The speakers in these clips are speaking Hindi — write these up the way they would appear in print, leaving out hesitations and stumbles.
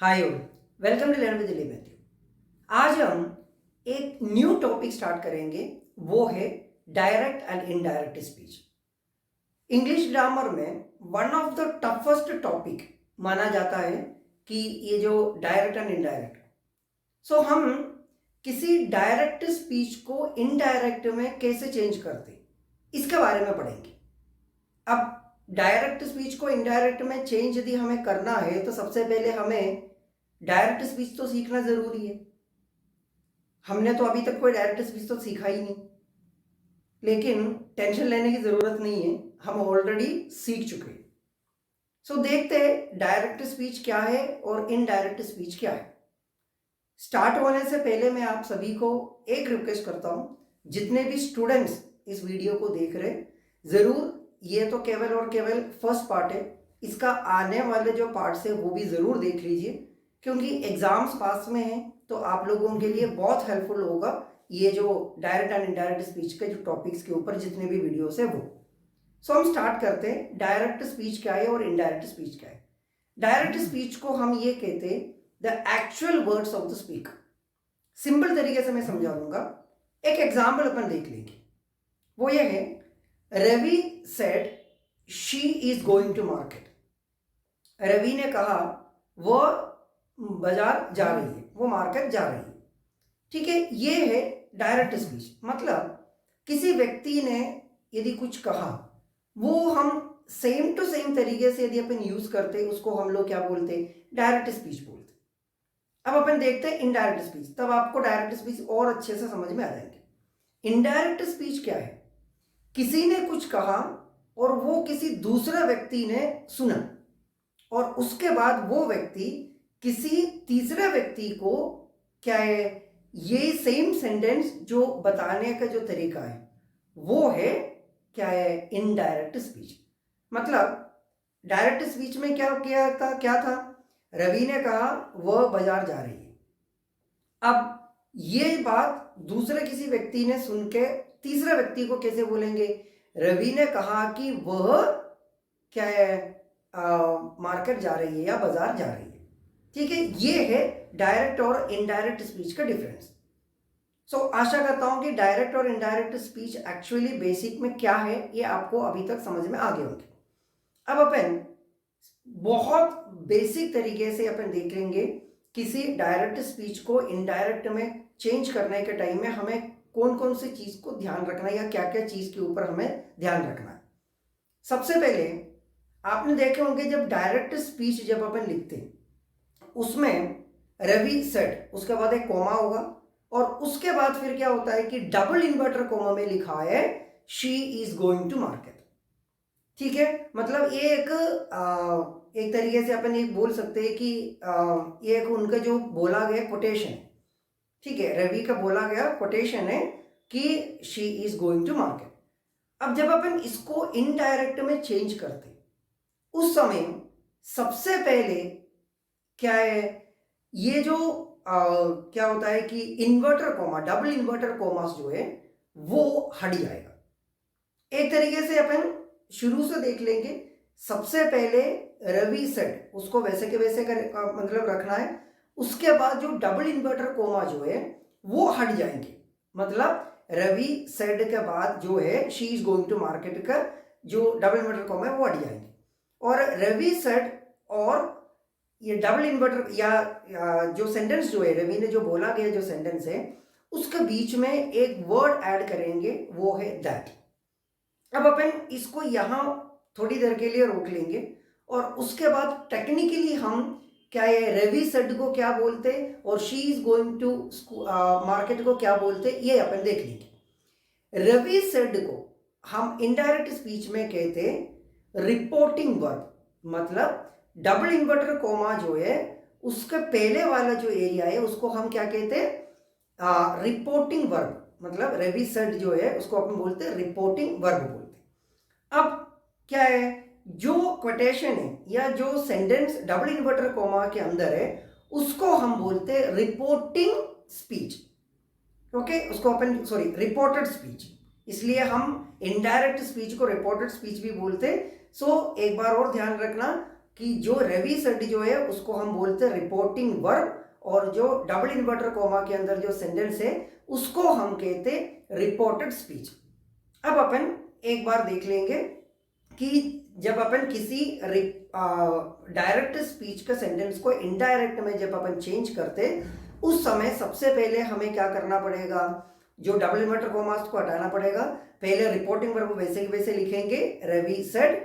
Hi all, welcome to learn with Dilip Matthew. आज हम एक न्यू टॉपिक स्टार्ट करेंगे, वो है direct and indirect speech. English grammar में one of the toughest topic माना जाता है कि ये जो डायरेक्ट एंड इनडायरेक्ट। सो हम किसी डायरेक्ट स्पीच को इनडायरेक्ट में कैसे चेंज करते, इसके बारे में पढ़ेंगे। अब डायरेक्ट स्पीच को इनडायरेक्ट में चेंज यदि हमें करना है तो सबसे पहले हमें डायरेक्ट स्पीच तो सीखना जरूरी है। हमने तो अभी तक कोई डायरेक्ट स्पीच तो सीखा ही नहीं, लेकिन टेंशन लेने की जरूरत नहीं है, हम ऑलरेडी सीख चुके हैं। सो देखते हैं डायरेक्ट स्पीच क्या है और इनडायरेक्ट स्पीच क्या है। स्टार्ट होने से पहले मैं आप सभी को एक रिक्वेस्ट करता हूं, जितने भी स्टूडेंट्स इस वीडियो को देख रहे हैं, जरूर ये तो केवल और केवल फर्स्ट पार्ट है, इसका आने वाले जो पार्ट्स है वो भी जरूर देख लीजिए, क्योंकि एग्जाम्स पास में हैं तो आप लोगों के लिए बहुत हेल्पफुल होगा ये जो डायरेक्ट एंड इनडायरेक्ट स्पीच के जो टॉपिक्स के ऊपर जितने भी वीडियोस है वो। सो हम स्टार्ट करते हैं, डायरेक्ट स्पीच क्या है और इनडायरेक्ट स्पीच क्या है। डायरेक्ट स्पीच को हम ये कहते हैं the actual words of the speaker. Simple तरीके से मैं समझा दूंगा, एक एग्जाम्पल अपन देख लेंगे। वो ये है, Ravi said she is going to market. Ravi ने कहा वह बाजार जा रही है, वो मार्केट जा रही है। ठीक है, ये है डायरेक्ट स्पीच। मतलब किसी व्यक्ति ने यदि कुछ कहा, वो हम सेम टू सेम तरीके से यदि अपन यूज करते उसको हम लोग क्या बोलते, डायरेक्ट स्पीच बोलते। अब अपन देखते हैं इनडायरेक्ट स्पीच, तब आपको डायरेक्ट स्पीच और अच्छे से समझ में आ जाएंगे। इनडायरेक्ट स्पीच क्या है, किसी ने कुछ कहा और वो किसी दूसरे व्यक्ति ने सुना और उसके बाद वो व्यक्ति किसी तीसरे व्यक्ति को क्या है, ये सेम सेंटेंस जो बताने का जो तरीका है वो है क्या है, इनडायरेक्ट स्पीच। मतलब डायरेक्ट स्पीच में क्या था, रवि ने कहा वह बाजार जा रही है। अब ये बात दूसरे किसी व्यक्ति ने सुन के तीसरे व्यक्ति को कैसे बोलेंगे, रवि ने कहा कि वह क्या है, मार्केट जा रही है या बाजार जा रही है। ठीक है, ये है डायरेक्ट और इनडायरेक्ट स्पीच का डिफरेंस। सो आशा करता हूं कि डायरेक्ट और इनडायरेक्ट स्पीच एक्चुअली बेसिक में क्या है ये आपको अभी तक समझ में आ गए होंगे। अब अपन बहुत बेसिक तरीके से अपन देख लेंगे किसी डायरेक्ट स्पीच को इनडायरेक्ट में चेंज करने के टाइम में हमें कौन कौन सी चीज को ध्यान रखना है या क्या क्या चीज के ऊपर हमें ध्यान रखना है। सबसे पहले आपने देखे होंगे, जब डायरेक्ट स्पीच जब अपन लिखते हैं उसमें रवि सेड, उसके बाद एक कोमा होगा और उसके बाद फिर क्या होता है कि डबल इन्वर्टर कोमा में लिखा है she is going to market. ठीक है, मतलब ये एक तरीके से अपन एक बोल सकते हैं कि ये एक उनका जो बोला गया कोटेशन है। ठीक है, रवि का बोला गया कोटेशन है कि she is going to market. अब जब अपन इसको इनडायरेक्ट में चेंज करते उस समय सबसे पहले क्या है, ये जो क्या होता है कि inverted comma, double inverted commas जो है वो हट जाएगा। एक तरीके से अपन शुरू से देख लेंगे। सबसे पहले रवि सेड, उसको वैसे के वैसे मतलब रखना है। उसके बाद जो डबल इन्वर्टर कोमा जो है वो हट जाएंगे। मतलब रवि सेड के बाद जो है she is going to market का जो डबल इन्वर्टर कोमा है वो हट जाएंगे। और रवि सेड और ये डबल इन्वर्टर या जो सेंटेंस जो है रवि ने जो बोला गया जो सेंटेंस है उसके बीच में एक वर्ड ऐड करेंगे, वो है दैट। अब अपन इसको यहां थोड़ी देर के लिए रोक लेंगे और उसके बाद टेक्निकली हम क्या है, रवि सेड को क्या बोलते और she is going to market को क्या बोलते, ये अपन देख लेंगे। रवि सेड को हम इनडायरेक्ट स्पीच में कहते रिपोर्टिंग वर्ब। मतलब डबल इन्वर्टर कोमा जो है उसके पहले वाला जो एरिया है उसको हम क्या कहते हैं, रिपोर्टिंग वर्ब। मतलब रवि सेड जो है उसको अपन बोलते हैं रिपोर्टिंग वर्ब बोलते हैं। अब क्या है, जो कोटेशन है या जो सेंटेंस डबल इन्वर्टर कोमा के अंदर है उसको हम बोलते हैं रिपोर्टिंग स्पीच। ओके, उसको अपन रिपोर्टेड स्पीच, इसलिए हम इनडायरेक्ट स्पीच को रिपोर्टेड स्पीच भी बोलते हैं। सो एक बार और ध्यान रखना, कि जो रवि सेड जो है उसको हम बोलते हैं रिपोर्टिंग वर्ब, और जो डबल इन्वर्टर कोमा के अंदर जो सेंटेंस है उसको हम कहते रिपोर्टेड स्पीच। अब अपन एक बार देख लेंगे कि जब अपन किसी डायरेक्ट स्पीच का सेंटेंस को इनडायरेक्ट में जब अपन चेंज करते उस समय सबसे पहले हमें क्या करना पड़ेगा, जो डबल इन्वर्टर कोमास को हटाना पड़ेगा। पहले रिपोर्टिंग वर्ब वैसे के वैसे लिखेंगे रवि सेड,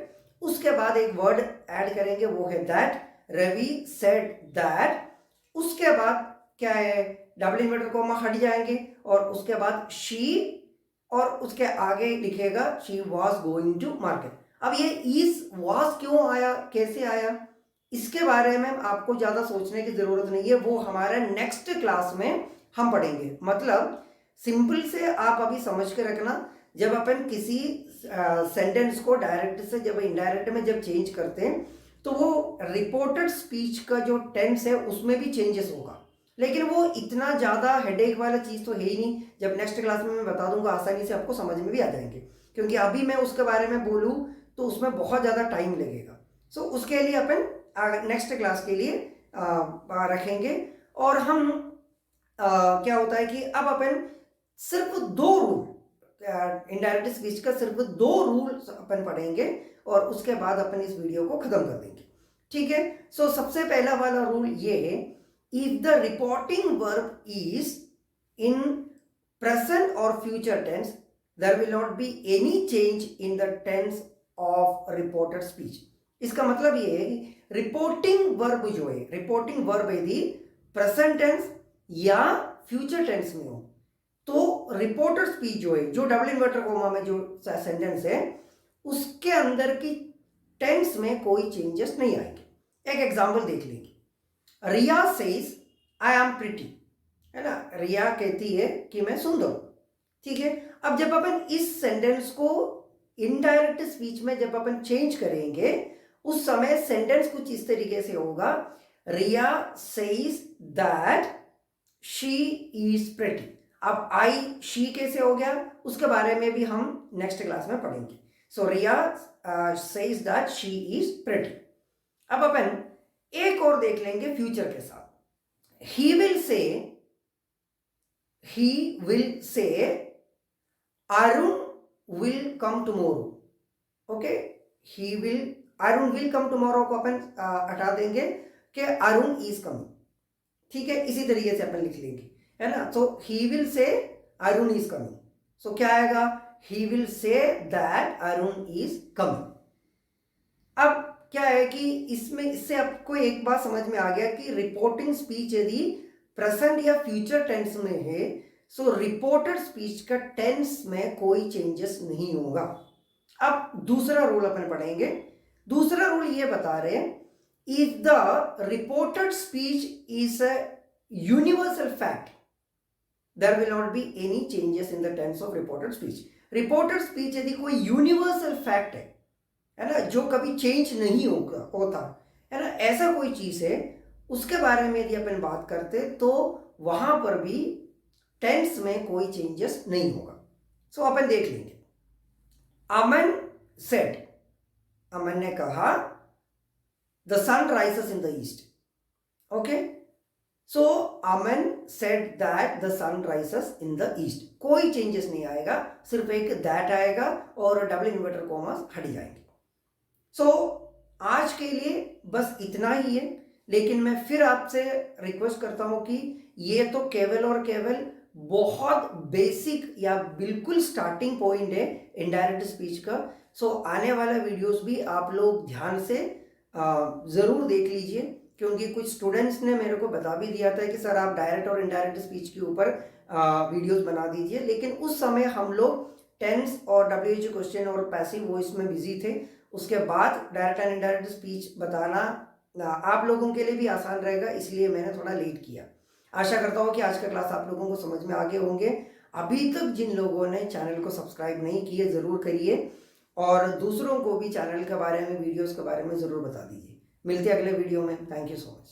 उसके बाद एक वर्ड ऐड करेंगे वो है दैट, रवि सेड दैट। उसके बाद क्या है, डबल इन्वर्टर कोमा हट जाएंगे और उसके बाद शी, और उसके आगे लिखेगा she was going to market. अब ये इज वॉज क्यों आया, कैसे आया, इसके बारे में आपको ज्यादा सोचने की जरूरत नहीं है, वो हमारे नेक्स्ट क्लास में हम पढ़ेंगे। मतलब सिंपल से आप अभी समझ के रखना, जब अपन किसी सेंटेंस को डायरेक्ट से जब इनडायरेक्ट में जब चेंज करते हैं तो वो रिपोर्टेड स्पीच का जो टेंस है उसमें भी चेंजेस होगा, लेकिन वो इतना ज़्यादा हेडेक वाला चीज़ तो है ही नहीं। जब नेक्स्ट क्लास में मैं बता दूंगा आसानी से आपको समझ में भी आ जाएंगे, क्योंकि अभी मैं उसके बारे में बोलूँ तो उसमें बहुत ज़्यादा टाइम लगेगा। सो उसके लिए अपन नेक्स्ट क्लास के लिए रखेंगे। और हम क्या होता है कि अब अपन सिर्फ 2 रूल, इनडायरेक्ट स्पीच का सिर्फ 2 रूल्स अपन पढ़ेंगे और उसके बाद अपन इस वीडियो को खत्म कर देंगे, ठीक है। सो सबसे पहला वाला रूल ये है, if the reporting verb is in present और future tense there will not be any change in the tense of reported speech. इसका मतलब ये है कि रिपोर्टिंग वर्ब जो है, रिपोर्टिंग वर्ब यदि प्रेजेंट टेंस या फ्यूचर टेंस में हो तो रिपोर्टेड स्पीच जो है, जो डबल इन्वर्टर कोमा में जो सेंटेंस है उसके अंदर की टेंस में कोई चेंजेस नहीं आएंगे। एक एग्जांपल देख लेंगे, रिया सेज आई एम प्रिटी, है ना, रिया कहती है कि मैं सुंदर हूं, ठीक है। अब जब अपन इस सेंटेंस को इनडायरेक्ट स्पीच में जब अपन चेंज करेंगे उस समय सेंटेंस कुछ इस तरीके से होगा, Riya says that she is pretty. अब आई शी कैसे हो गया उसके बारे में भी हम नेक्स्ट क्लास में पढ़ेंगे। So Riya says that she is pretty. अब अपन एक और देख लेंगे फ्यूचर के साथ, he will say Arun will come tomorrow. Okay, Arun will come tomorrow को अपन हटा देंगे कि अरुण इज कमिंग, ठीक है। इसी तरीके से अपन लिख लेंगे, है ना। सो he will say Arun is coming, सो क्या आएगा, he will say that Arun is coming. अब क्या है कि इससे आपको एक बात समझ में आ गया कि रिपोर्टिंग स्पीच यदि प्रेजेंट या फ्यूचर टेंस में है सो रिपोर्टेड स्पीच का टेंस में कोई चेंजेस नहीं होगा। अब दूसरा रूल अपन पढ़ेंगे। दूसरा रूल ये बता रहे हैं, if the reported speech is a universal fact there will not be any changes in the tense of reported speech. Reported speech यदि कोई यूनिवर्सल फैक्ट है ना, जो कभी चेंज नहीं होता है ना, ऐसा कोई चीज है, उसके बारे में यदि अपन बात करते तो वहां पर भी टेंस में कोई चेंजेस नहीं होगा। सो अपन देख लेंगे, अमन सेड, अमन ने कहा the sun rises in the east. Okay, so Aman said that the sun rises in the east, कोई चेंजेस नहीं आएगा, सिर्फ एक दैट आएगा और डबल इन्वर्टर कॉमास हट जाएंगे। सो आज के लिए बस इतना ही है, लेकिन मैं फिर आपसे रिक्वेस्ट करता हूं कि ये तो केवल और केवल बहुत बेसिक या बिल्कुल स्टार्टिंग पॉइंट है इनडायरेक्ट स्पीच का। सो आने वाला वीडियोस भी आप लोग ध्यान से ज़रूर देख लीजिए, क्योंकि कुछ स्टूडेंट्स ने मेरे को बता भी दिया था कि सर आप डायरेक्ट और इनडायरेक्ट स्पीच के ऊपर वीडियोस बना दीजिए, लेकिन उस समय हम लोग टेंस और WH क्वेश्चन और पैसिव वॉइस में बिजी थे। उसके बाद डायरेक्ट एंड इनडायरेक्ट स्पीच बताना आप लोगों के लिए भी आसान रहेगा, इसलिए मैंने थोड़ा लेट किया। आशा करता हूँ कि आज का क्लास आप लोगों को समझ में आ गए होंगे। अभी तक जिन लोगों ने चैनल को सब्सक्राइब नहीं किए ज़रूर करिए और दूसरों को भी चैनल के बारे में, वीडियोस के बारे में ज़रूर बता दीजिए। मिलते हैं अगले वीडियो में। Thank you so much.